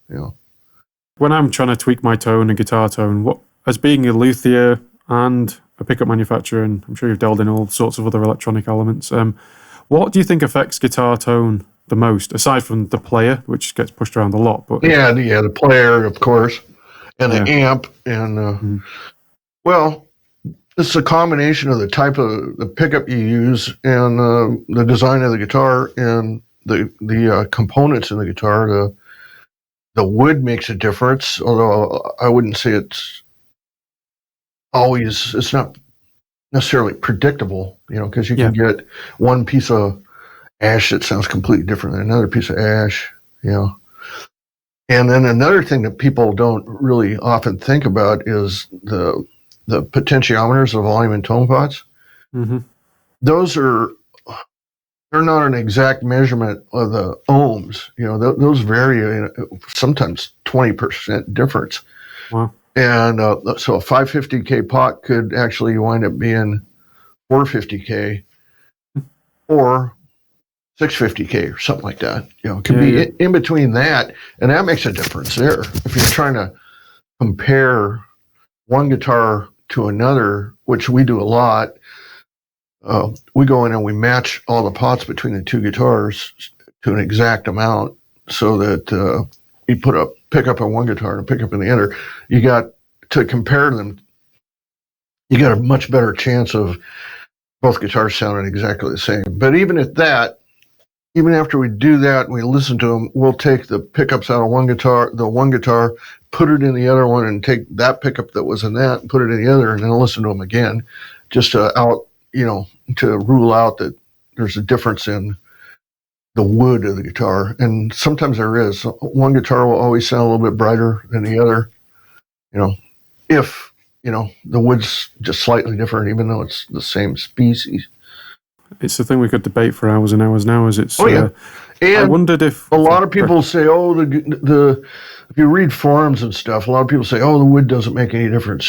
you know. When I'm trying to tweak my tone and guitar tone, what, as being a luthier and a pickup manufacturer, and I'm sure you've delved in all sorts of other electronic elements, what do you think affects guitar tone the most, aside from the player, which gets pushed around a lot? But the player, of course, and the amp, and well, it's a combination of the type of the pickup you use and the design of the guitar and the components in the guitar. The wood makes a difference, although I wouldn't say it's not necessarily predictable, because you can get one piece of ash that sounds completely different than another piece of ash, And then another thing that people don't really often think about is the potentiometers, the volume and tone pots. Mm-hmm. They're not an exact measurement of the ohms. Those vary, sometimes 20% difference. Wow. And so a 550K pot could actually wind up being 450K or 650K or something like that. It can be in between that, and that makes a difference there. If you're trying to compare one guitar to another, which we do a lot, we go in and we match all the pots between the two guitars to an exact amount, so that you put a pickup on one guitar and a pickup in the other. You got to compare them. You got a much better chance of both guitars sounding exactly the same. But even after we do that and we listen to them, we'll take the pickups out of one guitar, put it in the other one, and take that pickup that was in that and put it in the other, and then listen to them again, just to rule out that there's a difference in the wood of the guitar. And sometimes there is. One guitar will always sound a little bit brighter than the other, if, the wood's just slightly different, even though it's the same species. It's the thing we could debate for hours and hours now, as it's... And I wondered if... A lot of people say, if you read forums and stuff, a lot of people say, the wood doesn't make any difference.